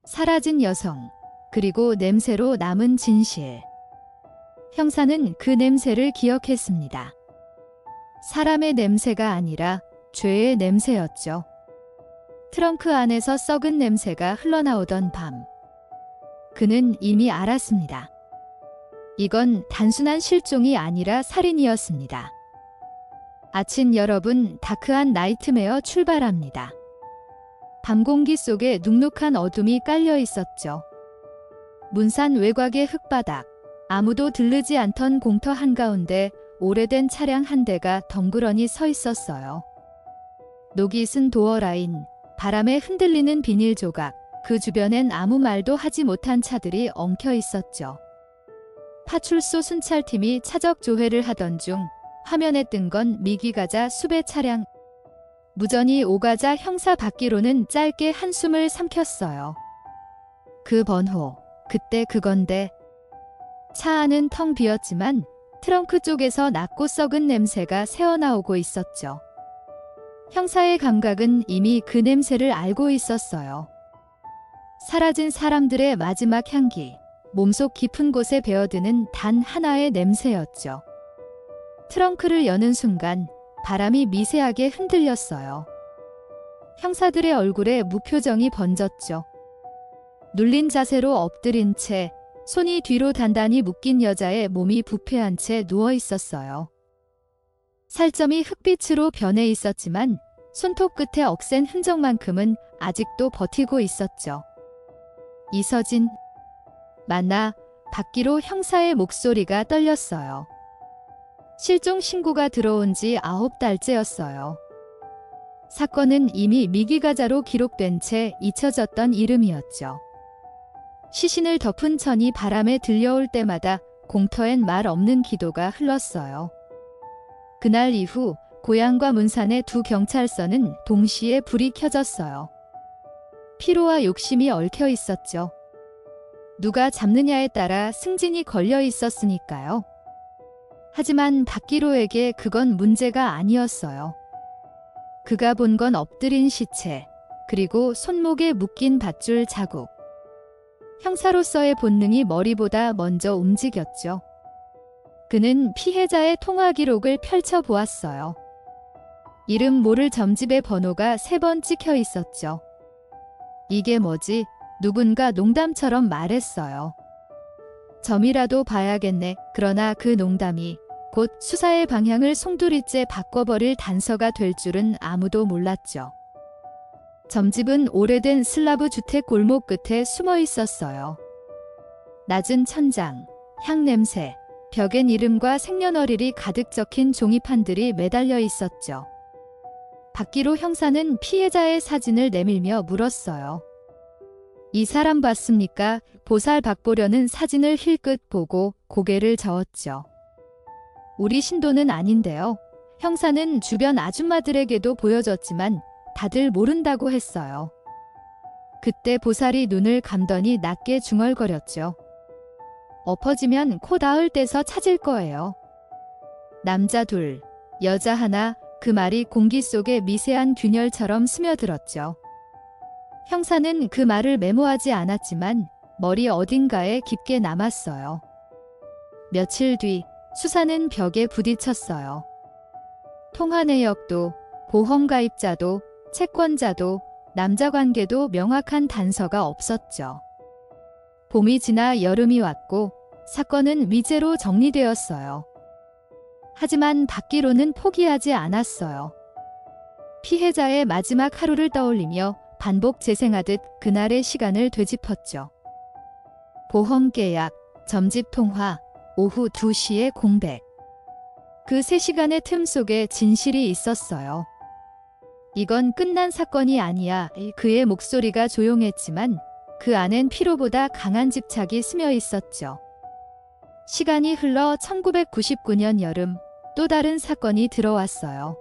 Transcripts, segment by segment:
사라진 여성, 그리고 냄새로 남은 진실. 형사는 그 냄새를 기억했습니다. 사람의 냄새가 아니라 죄의 냄새였죠. 트렁크 안에서 썩은 냄새가 흘러나오던 밤. 그는 이미 알았습니다. 이건 단순한 실종이 아니라 살인이었습니다. 아침 여러분, 다크한 나이트메어 출발합니다. 밤 공기 속에 눅눅한 어둠이 깔려 있었죠. 문산 외곽의 흙바닥, 아무도 들르지 않던 공터 한가운데 오래된 차량 한 대가 덩그러니 서 있었어요. 녹이 쓴 도어 라인, 바람에 흔들리는 비닐 조각, 그 주변엔 아무 말도 하지 못한 차들이 엉켜 있었죠. 파출소 순찰팀이 차적 조회를 하던 중 화면에 뜬 건 미기가자 수배 차량. 무전이 오가자 형사 밖으로는 짧게 한숨을 삼켰어요. 그 번호, 그때 그건데. 차 안은 텅 비었지만 트렁크 쪽에서 낮고 썩은 냄새가 새어나오고 있었죠. 형사의 감각은 이미 그 냄새를 알고 있었어요. 사라진 사람들의 마지막 향기, 몸속 깊은 곳에 배어드는 단 하나의 냄새였죠. 트렁크를 여는 순간 바람이 미세하게 흔들렸어요. 형사들의 얼굴에 무표정이 번졌죠. 눌린 자세로 엎드린 채 손이 뒤로 단단히 묶인 여자의 몸이 부패한 채 누워 있었어요. 살점이 흑빛으로 변해 있었지만 손톱 끝에 억센 흔적만큼은 아직도 버티고 있었죠. 이서진, 맞나? 밖으로 형사의 목소리가 떨렸어요. 실종 신고가 들어온 지 9달째였어요. 사건은 이미 미기가자로 기록된 채 잊혀졌던 이름이었죠. 시신을 덮은 천이 바람에 들려올 때마다 공터엔 말 없는 기도가 흘렀어요. 그날 이후 고향과 문산의 두 경찰서는 동시에 불이 켜졌어요. 피로와 욕심이 얽혀 있었죠. 누가 잡느냐에 따라 승진이 걸려 있었으니까요. 하지만 박기로에게 그건 문제가 아니었어요. 그가 본 건 엎드린 시체, 그리고 손목에 묶인 밧줄 자국. 형사로서의 본능이 머리보다 먼저 움직였죠. 그는 피해자의 통화 기록을 펼쳐보았어요. 이름 모를 점집의 번호가 3번 찍혀 있었죠. 이게 뭐지? 누군가 농담처럼 말했어요. 점이라도 봐야겠네. 그러나 그 농담이 곧 수사의 방향을 송두리째 바꿔버릴 단서가 될 줄은 아무도 몰랐죠. 점집은 오래된 슬라브 주택 골목 끝에 숨어 있었어요. 낮은 천장, 향 냄새, 벽엔 이름과 생년월일이 가득 적힌 종이판들이 매달려 있었죠. 박기로 형사는 피해자의 사진을 내밀며 물었어요. 이 사람 봤습니까? 보살 받보려는 사진을 힐끗 보고 고개를 저었죠. 우리 신도는 아닌데요. 형사는 주변 아줌마들에게도 보여줬지만 다들 모른다고 했어요. 그때 보살이 눈을 감더니 낮게 중얼거렸죠. 엎어지면 코 닿을 데서 찾을 거예요. 남자 둘, 여자 하나, 그 말이 공기 속에 미세한 균열처럼 스며들었죠. 형사는 그 말을 메모하지 않았지만 머리 어딘가에 깊게 남았어요. 며칠 뒤 수사는 벽에 부딪혔어요. 통화 내역도, 보험 가입자도, 채권자도, 남자 관계도 명확한 단서가 없었죠. 봄이 지나 여름이 왔고 사건은 미제로 정리되었어요. 하지만 박기로는 포기하지 않았어요. 피해자의 마지막 하루를 떠올리며 반복 재생하듯 그날의 시간을 되짚었죠. 보험 계약, 점집 통화, 오후 2시의 공백. 그 3시간의 틈 속에 진실이 있었어요. 이건 끝난 사건이 아니야. 그의 목소리가 조용했지만 그 안엔 피로보다 강한 집착이 스며 있었죠. 시간이 흘러 1999년 여름, 또 다른 사건이 들어왔어요.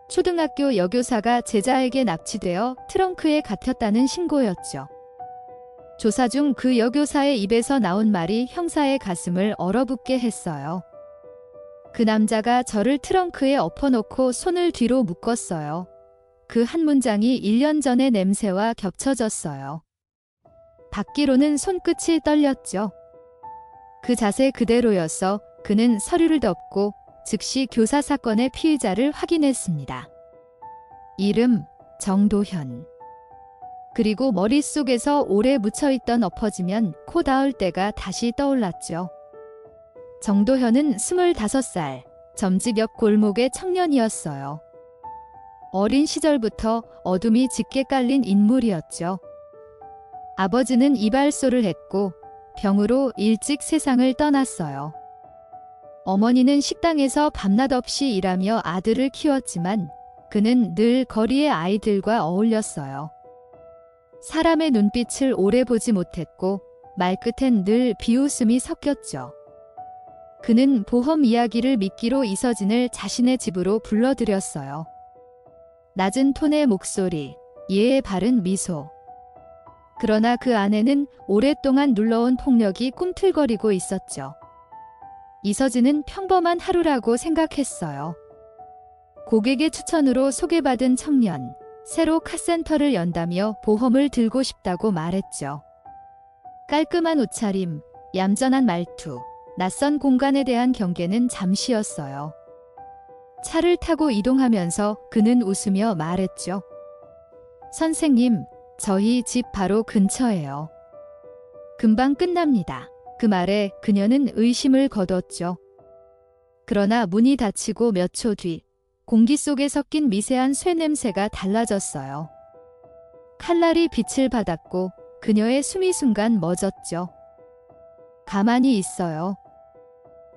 초등학교 여교사가 제자에게 납치되어 트렁크에 갇혔다는 신고였죠. 조사 중 그 여교사의 입에서 나온 말이 형사의 가슴을 얼어붙게 했어요. 그 남자가 저를 트렁크에 엎어놓고 손을 뒤로 묶었어요. 그 한 문장이 1년 전의 냄새와 겹쳐졌어요. 받기로는 손끝이 떨렸죠. 그 자세 그대로여서 그는 서류를 덮고 즉시 교사 사건의 피의자를 확인했습니다. 이름 정도현. 그리고 머릿속에서 오래 묻혀있던 엎어지면 코 닿을 때가 다시 떠올랐죠. 정도현은 25살, 점집 옆 골목의 청년이었어요. 어린 시절부터 어둠이 짙게 깔린 인물이었죠. 아버지는 이발소를 했고 병으로 일찍 세상을 떠났어요. 어머니는 식당에서 밤낮 없이 일하며 아들을 키웠지만 그는 늘 거리의 아이들과 어울렸어요. 사람의 눈빛을 오래 보지 못했고 말끝엔 늘 비웃음이 섞였죠. 그는 보험 이야기를 미끼로 이서진을 자신의 집으로 불러들였어요. 낮은 톤의 목소리, 예의 바른 미소. 그러나 그 안에는 오랫동안 눌러온 폭력이 꿈틀거리고 있었죠. 이서진은 평범한 하루라고 생각했어요. 고객의 추천으로 소개받은 청년, 새로 카센터를 연다며 보험을 들고 싶다고 말했죠. 깔끔한 옷차림, 얌전한 말투, 낯선 공간에 대한 경계는 잠시였어요. 차를 타고 이동하면서 그는 웃으며 말했죠. 선생님, 저희 집 바로 근처예요. 금방 끝납니다. 그 말에 그녀는 의심을 거뒀죠. 그러나 문이 닫히고 몇 초 뒤, 공기 속에 섞인 미세한 쇠 냄새가 달라졌어요. 칼날이 빛을 받았고 그녀의 숨이 순간 멎었죠. 가만히 있어요.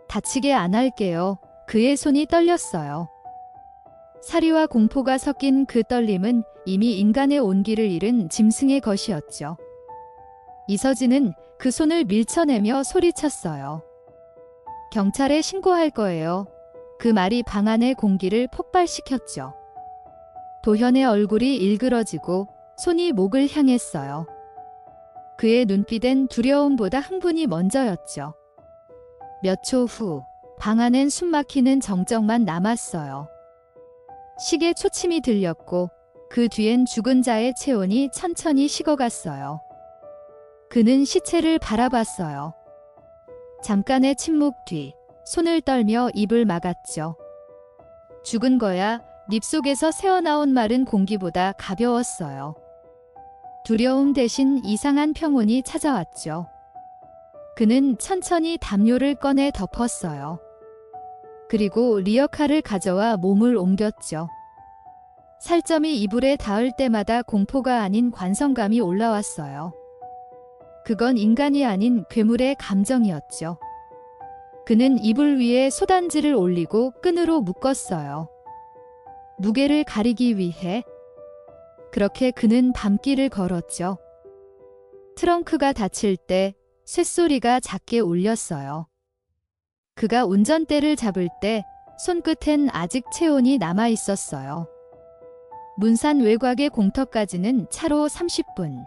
다치게 안 할게요. 그의 손이 떨렸어요. 사리와 공포가 섞인 그 떨림은 이미 인간의 온기를 잃은 짐승의 것이었죠. 이서진은 그 손을 밀쳐내며 소리쳤어요. 경찰에 신고할 거예요. 그 말이 방 안의 공기를 폭발시켰죠. 도현의 얼굴이 일그러지고 손이 목을 향했어요. 그의 눈빛엔 두려움보다 흥분이 먼저였죠. 몇 초 후, 방 안엔 숨막히는 정적만 남았어요. 시계 초침이 들렸고 그 뒤엔 죽은 자의 체온이 천천히 식어갔어요. 그는 시체를 바라봤어요. 잠깐의 침묵 뒤 손을 떨며 입을 막았죠. 죽은 거야. 립속에서 새어나온 말은 공기보다 가벼웠어요. 두려움 대신 이상한 평온이 찾아왔죠. 그는 천천히 담요를 꺼내 덮었어요. 그리고 리어카를 가져와 몸을 옮겼죠. 살점이 이불에 닿을 때마다 공포가 아닌 관성감이 올라왔어요. 그건 인간이 아닌 괴물의 감정이었죠. 그는 이불 위에 소단지를 올리고 끈으로 묶었어요. 무게를 가리기 위해. 그렇게 그는 밤길을 걸었죠. 트렁크가 닫힐 때 쇳소리가 작게 울렸어요. 그가 운전대를 잡을 때 손끝엔 아직 체온이 남아 있었어요. 문산 외곽의 공터까지는 차로 30분.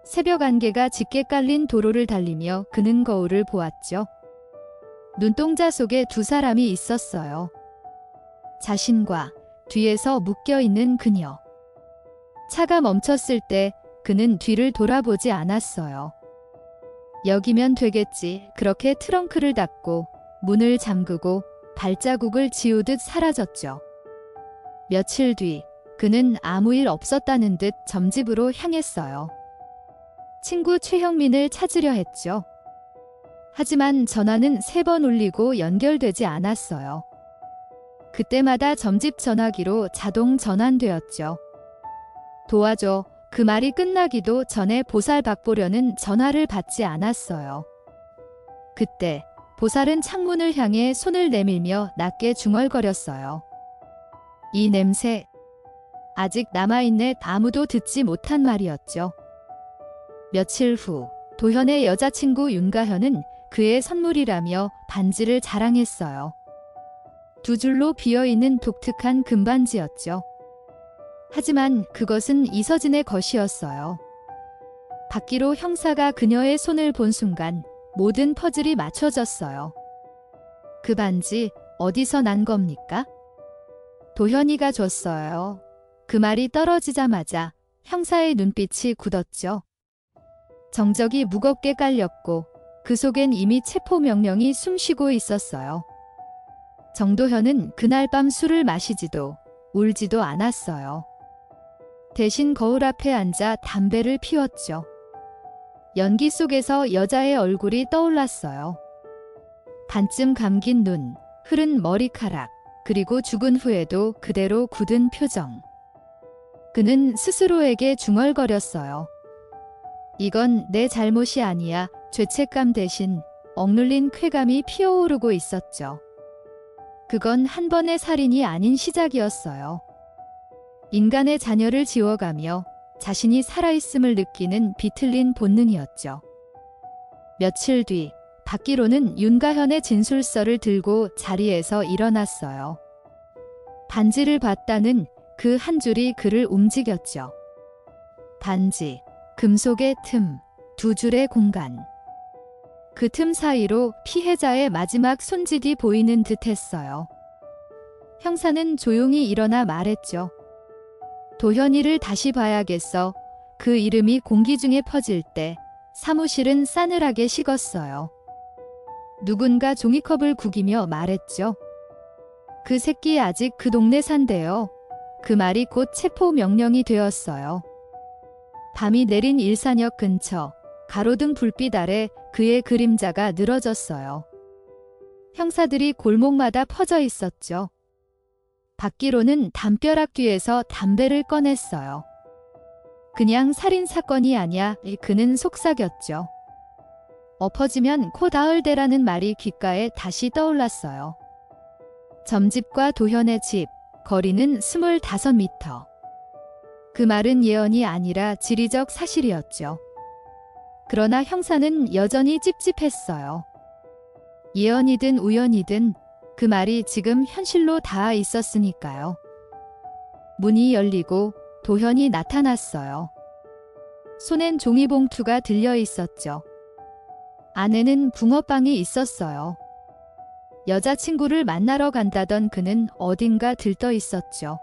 새벽 안개가 짙게 깔린 도로를 달리며 그는 거울을 보았죠. 눈동자 속에 두 사람이 있었어요. 자신과 뒤에서 묶여있는 그녀. 차가 멈췄을 때 그는 뒤를 돌아보지 않았어요. 여기면 되겠지. 그렇게 트렁크를 닫고 문을 잠그고 발자국을 지우듯 사라졌죠. 며칠 뒤 그는 아무 일 없었다는 듯 점집으로 향했어요. 친구 최형민을 찾으려 했죠. 하지만 전화는 3번 울리고 연결되지 않았어요. 그때마다 점집 전화기로 자동 전환되었죠. 도와줘. 그 말이 끝나기도 전에 보살박보려는 전화를 받지 않았어요. 그때 보살은 창문을 향해 손을 내밀며 낮게 중얼거렸어요. 이 냄새. 아직 남아있네. 아무도 듣지 못한 말이었죠. 며칠 후 도현의 여자친구 윤가현은 그의 선물이라며 반지를 자랑했어요. 2줄로 비어있는 독특한 금반지였죠. 하지만 그것은 이서진의 것이었어요. 받기로 형사가 그녀의 손을 본 순간 모든 퍼즐이 맞춰졌어요. 그 반지 어디서 난 겁니까? 도현이가 줬어요. 그 말이 떨어지자마자 형사의 눈빛이 굳었죠. 정적이 무겁게 깔렸고 그 속엔 이미 체포 명령이 숨쉬고 있었어요. 정도현은 그날 밤 술을 마시지도 울지도 않았어요. 대신 거울 앞에 앉아 담배를 피웠죠. 연기 속에서 여자의 얼굴이 떠올랐어요. 반쯤 감긴 눈, 흐른 머리카락, 그리고 죽은 후에도 그대로 굳은 표정. 그는 스스로에게 중얼거렸어요. 이건 내 잘못이 아니야. 죄책감 대신 억눌린 쾌감이 피어오르고 있었죠. 그건 한 번의 살인이 아닌 시작이었어요. 인간의 자녀를 지워가며 자신이 살아있음을 느끼는 비틀린 본능이었죠. 며칠 뒤 박기로는 윤가현의 진술서를 들고 자리에서 일어났어요. 반지를 봤다는 그 한 줄이 그를 움직였죠. 반지, 금속의 틈, 두 줄의 공간. 그 틈 사이로 피해자의 마지막 손짓이 보이는 듯 했어요. 형사는 조용히 일어나 말했죠. 도현이를 다시 봐야겠어. 그 이름이 공기 중에 퍼질 때 사무실은 싸늘하게 식었어요. 누군가 종이컵을 구기며 말했죠. 그 새끼 아직 그 동네 산대요. 그 말이 곧 체포 명령이 되었어요. 밤이 내린 일산역 근처 가로등 불빛 아래 그의 그림자가 늘어졌어요. 형사들이 골목마다 퍼져 있었죠. 박기로는 담벼락 뒤에서 담배를 꺼냈어요. 그냥 살인사건이 아니야. 그는 속삭였죠. 엎어지면 코 닿을대라는 말이 귓가에 다시 떠올랐어요. 점집과 도현의 집, 거리는 25m. 그 말은 예언이 아니라 지리적 사실이었죠. 그러나 형사는 여전히 찝찝했어요. 예언이든 우연이든 그 말이 지금 현실로 닿아 있었으니까요. 문이 열리고 도현이 나타났어요. 손엔 종이봉투가 들려 있었죠. 안에는 붕어빵이 있었어요. 여자친구를 만나러 간다던 그는 어딘가 들떠 있었죠.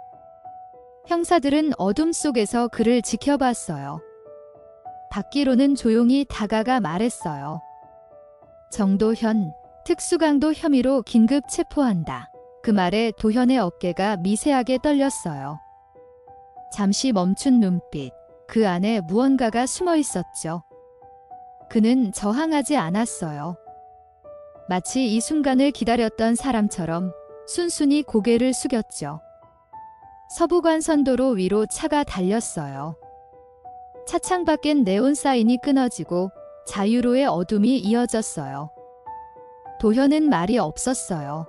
형사들은 어둠 속에서 그를 지켜봤어요. 박기로는 조용히 다가가 말했어요. 정도현, 특수강도 혐의로 긴급 체포한다. 그 말에 도현의 어깨가 미세하게 떨렸어요. 잠시 멈춘 눈빛, 그 안에 무언가가 숨어 있었죠. 그는 저항하지 않았어요. 마치 이 순간을 기다렸던 사람처럼 순순히 고개를 숙였죠. 서부간선도로 위로 차가 달렸어요. 차창 밖엔 네온 사인이 끊어지고 자유로의 어둠이 이어졌어요. 도현은 말이 없었어요.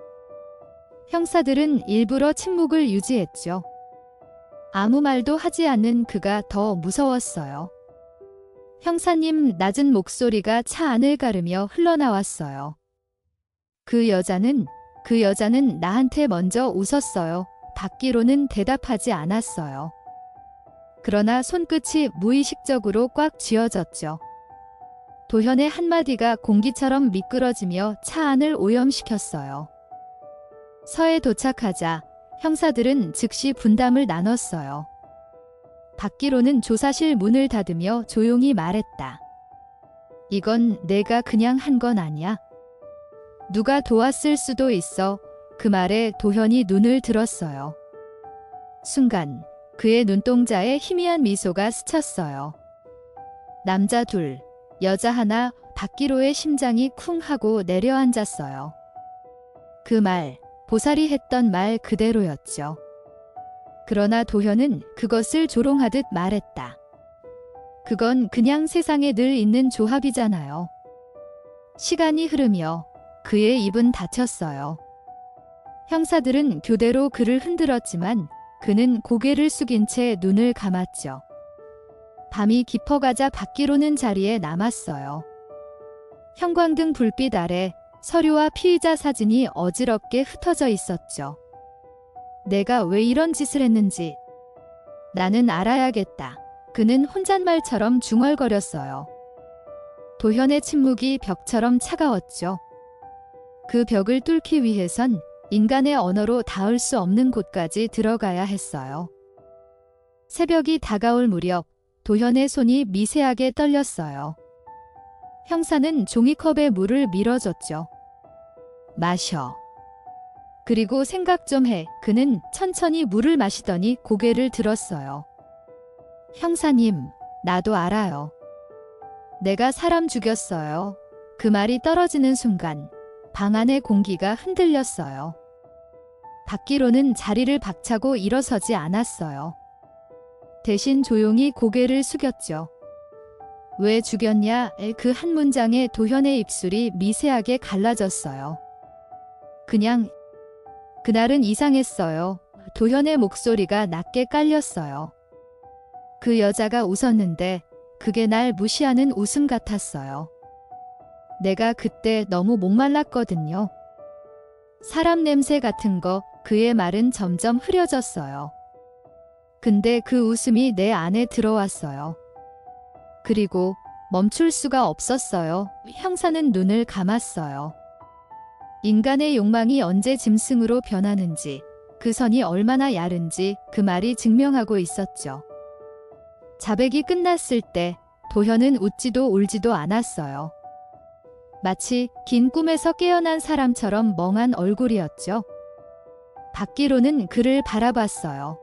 형사들은 일부러 침묵을 유지했죠. 아무 말도 하지 않는 그가 더 무서웠어요. 형사님, 낮은 목소리가 차 안을 가르며 흘러나왔어요. 그 여자는 나한테 먼저 웃었어요. 박기로는 대답하지 않았어요. 그러나 손끝이 무의식적으로 꽉 쥐어졌죠. 도현의 한마디가 공기처럼 미끄러지며 차 안을 오염시켰어요. 서에 도착하자 형사들은 즉시 분담을 나눴어요. 박기로는 조사실 문을 닫으며 조용히 말했다. 이건 내가 그냥 한 건 아니야. 누가 도왔을 수도 있어. 그 말에 도현이 눈을 들었어요. 순간 그의 눈동자에 희미한 미소가 스쳤어요. 남자 둘, 여자 하나. 박기로의 심장이 쿵 하고 내려앉았어요. 그 말, 보살이 했던 말 그대로였죠. 그러나 도현은 그것을 조롱하듯 말했다. 그건 그냥 세상에 늘 있는 조합이잖아요. 시간이 흐르며 그의 입은 닫혔어요. 형사들은 교대로 그를 흔들었지만 그는 고개를 숙인 채 눈을 감았죠. 밤이 깊어가자 박기로는 자리에 남았어요. 형광등 불빛 아래 서류와 피의자 사진이 어지럽게 흩어져 있었죠. 내가 왜 이런 짓을 했는지 나는 알아야겠다. 그는 혼잣말처럼 중얼거렸어요. 도현의 침묵이 벽처럼 차가웠죠. 그 벽을 뚫기 위해선 인간의 언어로 닿을 수 없는 곳까지 들어가야 했어요. 새벽이 다가올 무렵 도현의 손이 미세하게 떨렸어요. 형사는 종이컵에 물을 밀어줬죠. 마셔. 그리고 생각 좀 해. 그는 천천히 물을 마시더니 고개를 들었어요. 형사님, 나도 알아요. 내가 사람 죽였어요. 그 말이 떨어지는 순간 방 안의 공기가 흔들렸어요. 박기로는 자리를 박차고 일어서지 않았어요. 대신 조용히 고개를 숙였죠. 왜 죽였냐? 그 한 문장에 도현의 입술이 미세하게 갈라졌어요. 그냥 그날은 이상했어요. 도현의 목소리가 낮게 깔렸어요. 그 여자가 웃었는데 그게 날 무시하는 웃음 같았어요. 내가 그때 너무 목말랐거든요. 사람 냄새 같은 거. 그의 말은 점점 흐려졌어요. 근데 그 웃음이 내 안에 들어왔어요. 그리고 멈출 수가 없었어요. 형사는 눈을 감았어요. 인간의 욕망이 언제 짐승으로 변하는지, 그 선이 얼마나 야른지 그 말이 증명하고 있었죠. 자백이 끝났을 때 도현은 웃지도 울지도 않았어요. 마치 긴 꿈에서 깨어난 사람처럼 멍한 얼굴이었죠. 박기로는 그를 바라봤어요.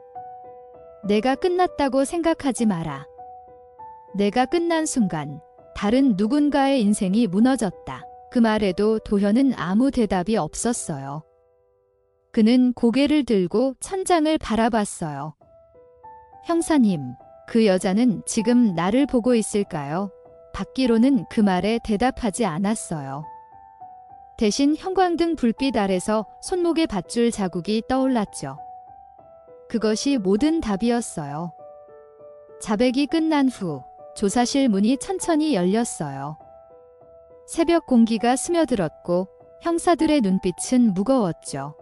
내가 끝났다고 생각하지 마라. 내가 끝난 순간 다른 누군가의 인생이 무너졌다. 그 말에도 도현은 아무 대답이 없었어요. 그는 고개를 들고 천장을 바라봤어요. 형사님, 그 여자는 지금 나를 보고 있을까요? 박기로는 그 말에 대답하지 않았어요. 대신 형광등 불빛 아래서 손목에 밧줄 자국이 떠올랐죠. 그것이 모든 답이었어요. 자백이 끝난 후 조사실 문이 천천히 열렸어요. 새벽 공기가 스며들었고 형사들의 눈빛은 무거웠죠.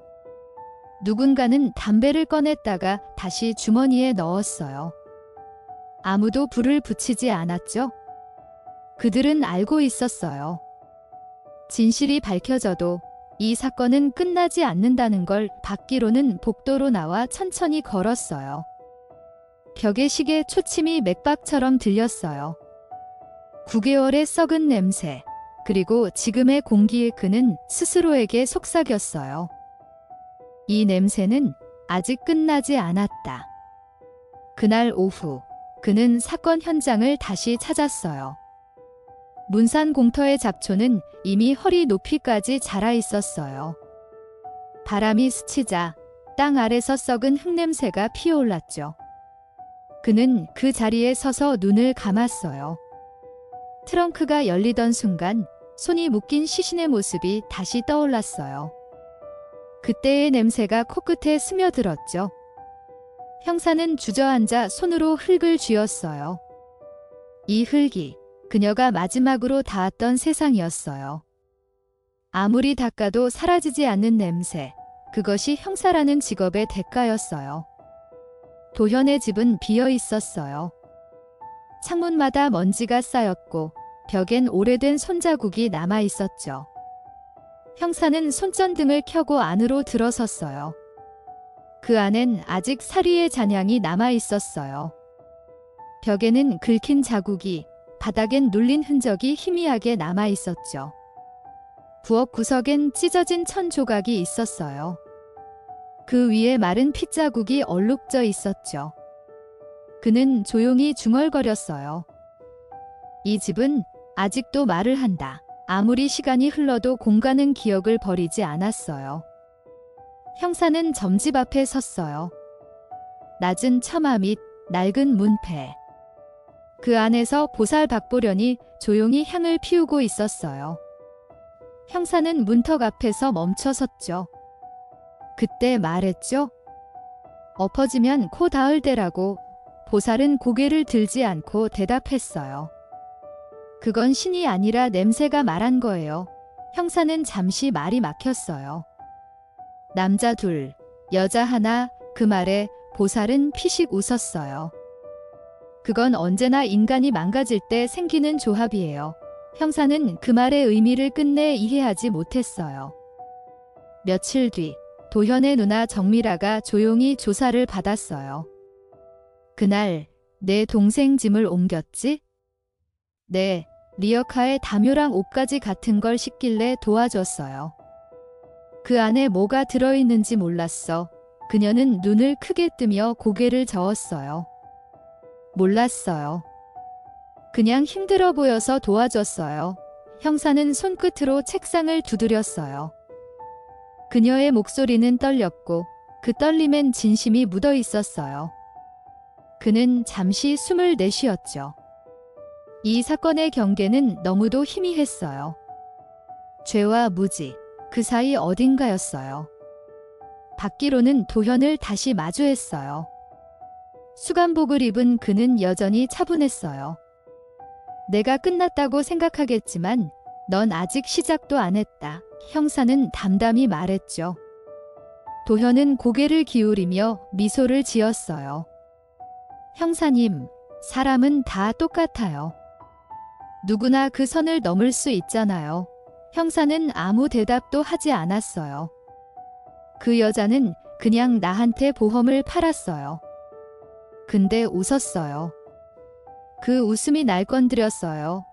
누군가는 담배를 꺼냈다가 다시 주머니에 넣었어요. 아무도 불을 붙이지 않았죠. 그들은 알고 있었어요. 진실이 밝혀져도 이 사건은 끝나지 않는다는 걸. 박기로는 복도로 나와 천천히 걸었어요. 벽의 시계 초침이 맥박처럼 들렸어요. 9개월의 썩은 냄새, 그리고 지금의 공기에 그는 스스로에게 속삭였어요. 이 냄새는 아직 끝나지 않았다. 그날 오후, 그는 사건 현장을 다시 찾았어요. 문산 공터의 잡초는 이미 허리 높이까지 자라 있었어요. 바람이 스치자 땅 아래서 썩은 흙냄새가 피어올랐죠. 그는 그 자리에 서서 눈을 감았어요. 트렁크가 열리던 순간 손이 묶인 시신의 모습이 다시 떠올랐어요. 그때의 냄새가 코끝에 스며들었죠. 형사는 주저앉아 손으로 흙을 쥐었어요. 이 흙이 그녀가 마지막으로 닿았던 세상이었어요. 아무리 닦아도 사라지지 않는 냄새, 그것이 형사라는 직업의 대가였어요. 도현의 집은 비어 있었어요. 창문마다 먼지가 쌓였고 벽엔 오래된 손자국이 남아 있었죠. 형사는 손전등을 켜고 안으로 들어섰어요. 그 안엔 아직 사리의 잔향이 남아 있었어요. 벽에는 긁힌 자국이, 바닥엔 눌린 흔적이 희미하게 남아 있었죠. 부엌 구석엔 찢어진 천 조각이 있었어요. 그 위에 마른 핏자국이 얼룩져 있었죠. 그는 조용히 중얼거렸어요. 이 집은 아직도 말을 한다. 아무리 시간이 흘러도 공간은 기억을 버리지 않았어요. 형사는 점집 앞에 섰어요. 낮은 처마 및 낡은 문패. 그 안에서 보살 박보련이 조용히 향을 피우고 있었어요. 형사는 문턱 앞에서 멈춰 섰죠. 그때 말했죠. 엎어지면 코 닿을 때라고. 보살은 고개를 들지 않고 대답했어요. 그건 신이 아니라 냄새가 말한 거예요. 형사는 잠시 말이 막혔어요. 남자 둘, 여자 하나, 그 말에 보살은 피식 웃었어요. 그건 언제나 인간이 망가질 때 생기는 조합이에요. 형사는 그 말의 의미를 끝내 이해하지 못했어요. 며칠 뒤, 도현의 누나 정미라가 조용히 조사를 받았어요. 그날 내 동생 짐을 옮겼지? 네, 리어카에 담요랑 옷가지 같은 걸 싣길래 도와줬어요. 그 안에 뭐가 들어있는지 몰랐어. 그녀는 눈을 크게 뜨며 고개를 저었어요. 몰랐어요. 그냥 힘들어 보여서 도와줬어요. 형사는 손끝으로 책상을 두드렸어요. 그녀의 목소리는 떨렸고 그 떨림엔 진심이 묻어 있었어요. 그는 잠시 숨을 내쉬었죠. 이 사건의 경계는 너무도 희미했어요. 죄와 무지, 그 사이 어딘가였어요. 받기로는 도현을 다시 마주했어요. 수감복을 입은 그는 여전히 차분했어요. 내가 끝났다고 생각하겠지만 넌 아직 시작도 안 했다. 형사는 담담히 말했죠. 도현은 고개를 기울이며 미소를 지었어요. 형사님, 사람은 다 똑같아요. 누구나 그 선을 넘을 수 있잖아요. 형사는 아무 대답도 하지 않았어요. 그 여자는 그냥 나한테 보험을 팔았어요. 근데 웃었어요. 그 웃음이 날 건드렸어요.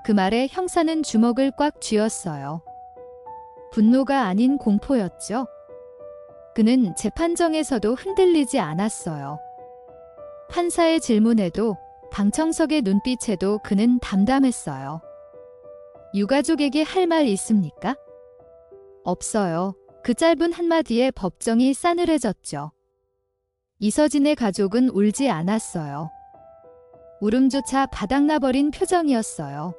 그 말에 형사는 주먹을 꽉 쥐었어요. 분노가 아닌 공포였죠. 그는 재판정에서도 흔들리지 않았어요. 판사의 질문에도 방청석의 눈빛에도 그는 담담했어요. 유가족에게 할 말 있습니까? 없어요. 그 짧은 한마디에 법정이 싸늘해졌죠. 이서진의 가족은 울지 않았어요. 울음조차 바닥나버린 표정이었어요.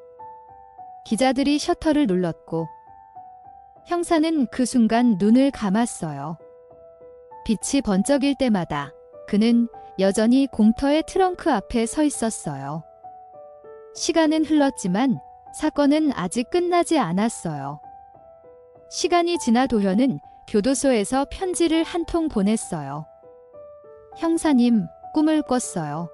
기자들이 셔터를 눌렀고 형사는 그 순간 눈을 감았어요. 빛이 번쩍일 때마다 그는 여전히 공터의 트렁크 앞에 서 있었어요. 시간은 흘렀지만 사건은 아직 끝나지 않았어요. 시간이 지나 도현은 교도소에서 편지를 한 통 보냈어요. 형사님, 꿈을 꿨어요.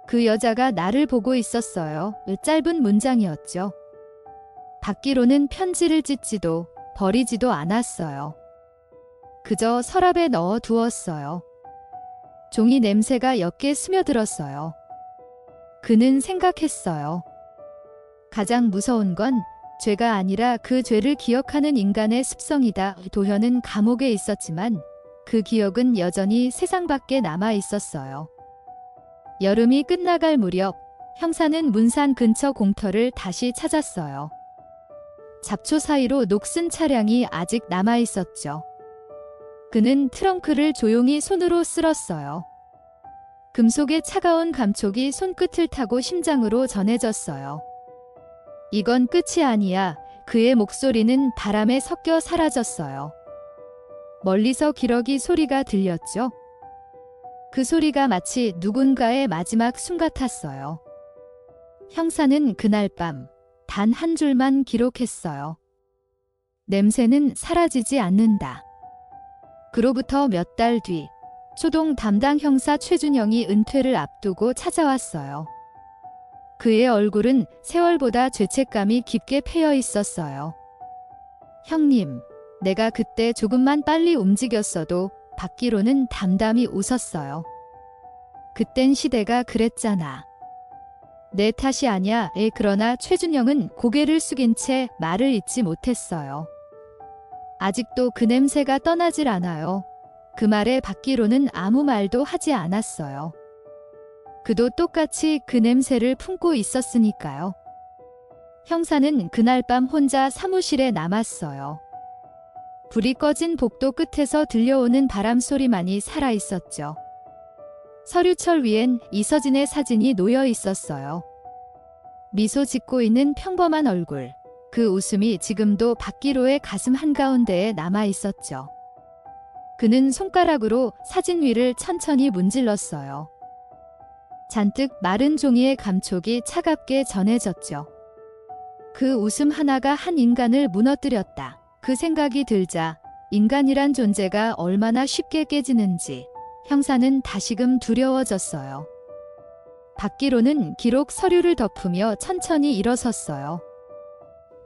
그 여자가 나를 보고 있었어요. 짧은 문장이었죠. 받기로는 편지를 찢지도 버리지도 않았어요. 그저 서랍에 넣어 두었어요. 종이 냄새가 옅게 스며들었어요. 그는 생각했어요. 가장 무서운 건 죄가 아니라 그 죄를 기억하는 인간의 습성이다. 도현은 감옥에 있었지만 그 기억은 여전히 세상 밖에 남아 있었어요. 여름이 끝나갈 무렵 형사는 문산 근처 공터를 다시 찾았어요. 잡초 사이로 녹슨 차량이 아직 남아 있었죠. 그는 트렁크를 조용히 손으로 쓸었어요. 금속의 차가운 감촉이 손끝을 타고 심장으로 전해졌어요. 이건 끝이 아니야. 그의 목소리는 바람에 섞여 사라졌어요. 멀리서 기러기 소리가 들렸죠. 그 소리가 마치 누군가의 마지막 숨 같았어요. 형사는 그날 밤 단 한 줄만 기록했어요. 냄새는 사라지지 않는다. 그로부터 몇 달 뒤, 초동 담당 형사 최준영이 은퇴를 앞두고 찾아왔어요. 그의 얼굴은 세월보다 죄책감이 깊게 패여 있었어요. 형님, 내가 그때 조금만 빨리 움직였어도. 받기로는 담담히 웃었어요. 그땐 시대가 그랬잖아. 내 탓이 아냐. 그러나 최준영은 고개를 숙인 채 말을 잇지 못했어요. 아직도 그 냄새가 떠나질 않아요. 그 말에 받기로는 아무 말도 하지 않았어요. 그도 똑같이 그 냄새를 품고 있었으니까요. 형사는 그날 밤 혼자 사무실에 남았어요. 불이 꺼진 복도 끝에서 들려오는 바람 소리만이 살아있었죠. 서류철 위엔 이서진의 사진이 놓여 있었어요. 미소 짓고 있는 평범한 얼굴, 그 웃음이 지금도 박기로의 가슴 한가운데에 남아 있었죠. 그는 손가락으로 사진 위를 천천히 문질렀어요. 잔뜩 마른 종이의 감촉이 차갑게 전해졌죠. 그 웃음 하나가 한 인간을 무너뜨렸다. 그 생각이 들자 인간이란 존재가 얼마나 쉽게 깨지는지 형사는 다시금 두려워졌어요. 받기로는 기록 서류를 덮으며 천천히 일어섰어요.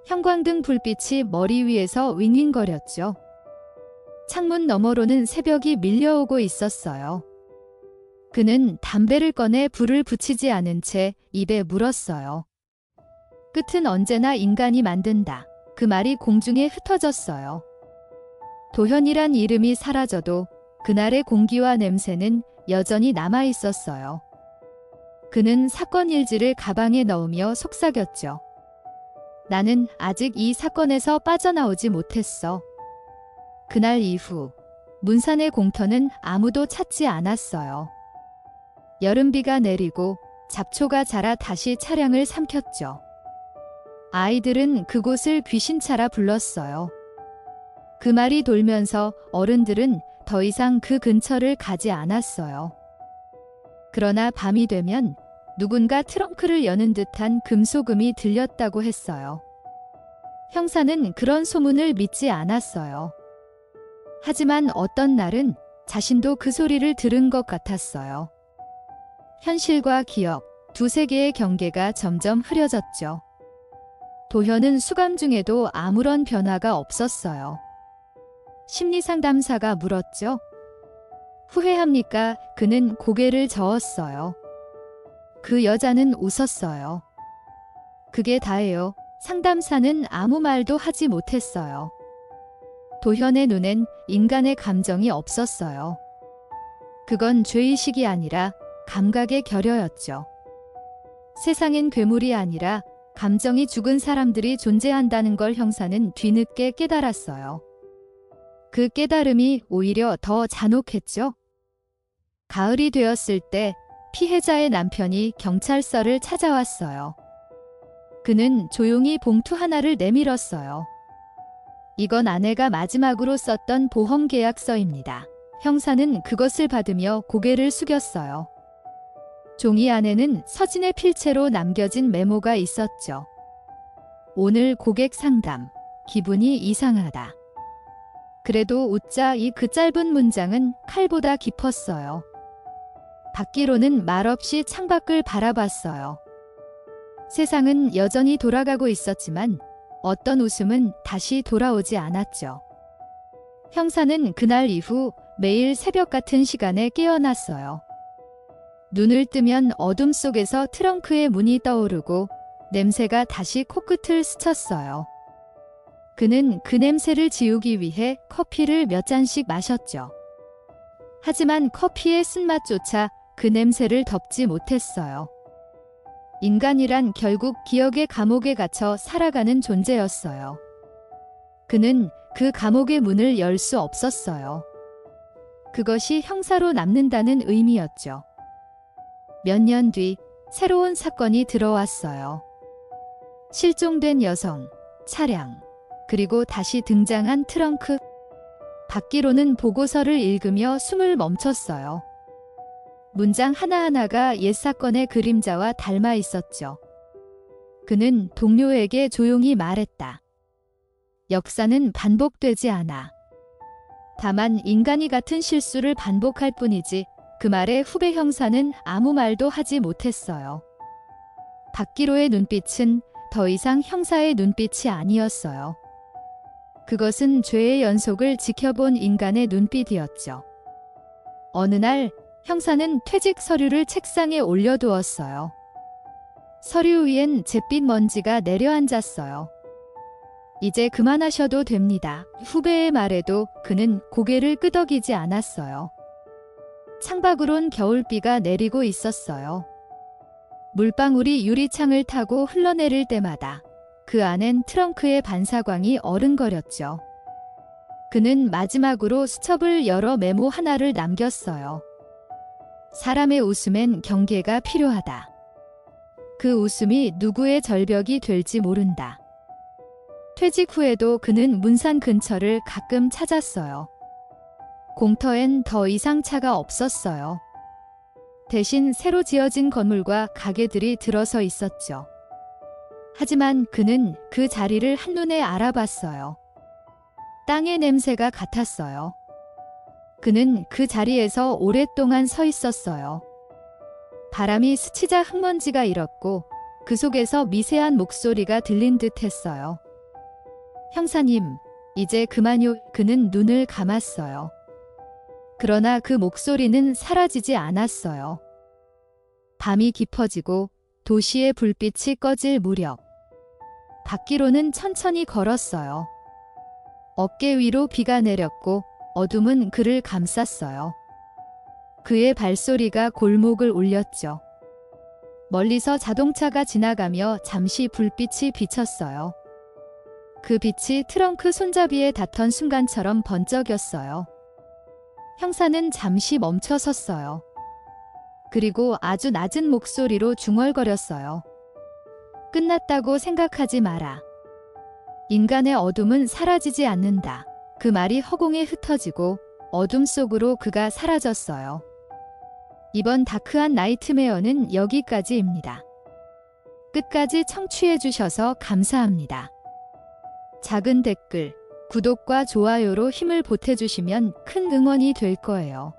형광등 불빛이 머리 위에서 윙윙거렸죠. 창문 너머로는 새벽이 밀려오고 있었어요. 그는 담배를 꺼내 불을 붙이지 않은 채 입에 물었어요. 끝은 언제나 인간이 만든다. 그 말이 공중에 흩어졌어요. 도현이란 이름이 사라져도 그날의 공기와 냄새는 여전히 남아 있었어요. 그는 사건 일지를 가방에 넣으며 속삭였죠. 나는 아직 이 사건에서 빠져나오지 못했어. 그날 이후 문산의 공터는 아무도 찾지 않았어요. 여름비가 내리고 잡초가 자라 다시 차량을 삼켰죠. 아이들은 그곳을 귀신차라 불렀어요. 그 말이 돌면서 어른들은 더 이상 그 근처를 가지 않았어요. 그러나 밤이 되면 누군가 트렁크를 여는 듯한 금소금이 들렸다고 했어요. 형사는 그런 소문을 믿지 않았어요. 하지만 어떤 날은 자신도 그 소리를 들은 것 같았어요. 현실과 기억, 두 세계의 경계가 점점 흐려졌죠. 도현은 수감 중에도 아무런 변화가 없었어요. 심리상담사가 물었죠. 후회합니까? 그는 고개를 저었어요. 그 여자는 웃었어요. 그게 다예요. 상담사는 아무 말도 하지 못했어요. 도현의 눈엔 인간의 감정이 없었어요. 그건 죄의식이 아니라 감각의 결여였죠. 세상엔 괴물이 아니라 감정이 죽은 사람들이 존재한다는 걸 형사는 뒤늦게 깨달았어요. 그 깨달음이 오히려 더 잔혹했죠. 가을이 되었을 때 피해자의 남편이 경찰서를 찾아왔어요. 그는 조용히 봉투 하나를 내밀었어요. 이건 아내가 마지막으로 썼던 보험 계약서입니다. 형사는 그것을 받으며 고개를 숙였어요. 종이 안에는 서진의 필체로 남겨진 메모가 있었죠. 오늘 고객 상담, 기분이 이상하다. 그래도 웃자 이 그 짧은 문장은 칼보다 깊었어요. 박기로는 말없이 창밖을 바라봤어요. 세상은 여전히 돌아가고 있었지만 어떤 웃음은 다시 돌아오지 않았죠. 형사는 그날 이후 매일 새벽 같은 시간에 깨어났어요. 눈을 뜨면 어둠 속에서 트렁크의 문이 떠오르고 냄새가 다시 코끝을 스쳤어요. 그는 그 냄새를 지우기 위해 커피를 몇 잔씩 마셨죠. 하지만 커피의 쓴맛조차 그 냄새를 덮지 못했어요. 인간이란 결국 기억의 감옥에 갇혀 살아가는 존재였어요. 그는 그 감옥의 문을 열 수 없었어요. 그것이 형사로 남는다는 의미였죠. 몇 년 뒤 새로운 사건이 들어왔어요. 실종된 여성, 차량, 그리고 다시 등장한 트렁크. 박기로는 보고서를 읽으며 숨을 멈췄어요. 문장 하나하나가 옛 사건의 그림자와 닮아 있었죠. 그는 동료에게 조용히 말했다. 역사는 반복되지 않아. 다만 인간이 같은 실수를 반복할 뿐이지. 그 말에 후배 형사는 아무 말도 하지 못했어요. 박기로의 눈빛은 더 이상 형사의 눈빛이 아니었어요. 그것은 죄의 연속을 지켜본 인간의 눈빛이었죠. 어느 날 형사는 퇴직 서류를 책상에 올려두었어요. 서류 위엔 잿빛 먼지가 내려앉았어요. 이제 그만하셔도 됩니다. 후배의 말에도 그는 고개를 끄덕이지 않았어요. 창밖으론 겨울비가 내리고 있었어요. 물방울이 유리창을 타고 흘러내릴 때마다 그 안엔 트렁크의 반사광이 어른거렸죠. 그는 마지막으로 수첩을 열어 메모 하나를 남겼어요. 사람의 웃음엔 경계가 필요하다. 그 웃음이 누구의 절벽이 될지 모른다. 퇴직 후에도 그는 문산 근처를 가끔 찾았어요. 공터엔 더 이상 차가 없었어요. 대신 새로 지어진 건물과 가게들이 들어서 있었죠. 하지만 그는 그 자리를 한눈에 알아봤어요. 땅의 냄새가 같았어요. 그는 그 자리에서 오랫동안 서 있었어요. 바람이 스치자 흙먼지가 일었고 그 속에서 미세한 목소리가 들린 듯 했어요. 형사님, 이제 그만요. 그는 눈을 감았어요. 그러나 그 목소리는 사라지지 않았어요. 밤이 깊어지고 도시의 불빛이 꺼질 무렵 받기로는 천천히 걸었어요. 어깨 위로 비가 내렸고 어둠은 그를 감쌌어요. 그의 발소리가 골목을 울렸죠. 멀리서 자동차가 지나가며 잠시 불빛이 비쳤어요. 그 빛이 트렁크 손잡이에 닿던 순간처럼 번쩍였어요. 형사는 잠시 멈춰 섰어요. 그리고 아주 낮은 목소리로 중얼거렸어요. 끝났다고 생각하지 마라. 인간의 어둠은 사라지지 않는다. 그 말이 허공에 흩어지고 어둠 속으로 그가 사라졌어요. 이번 다크한 나이트메어는 여기까지입니다. 끝까지 청취해 주셔서 감사합니다. 작은 댓글, 구독과 좋아요로 힘을 보태주시면 큰 응원이 될 거예요.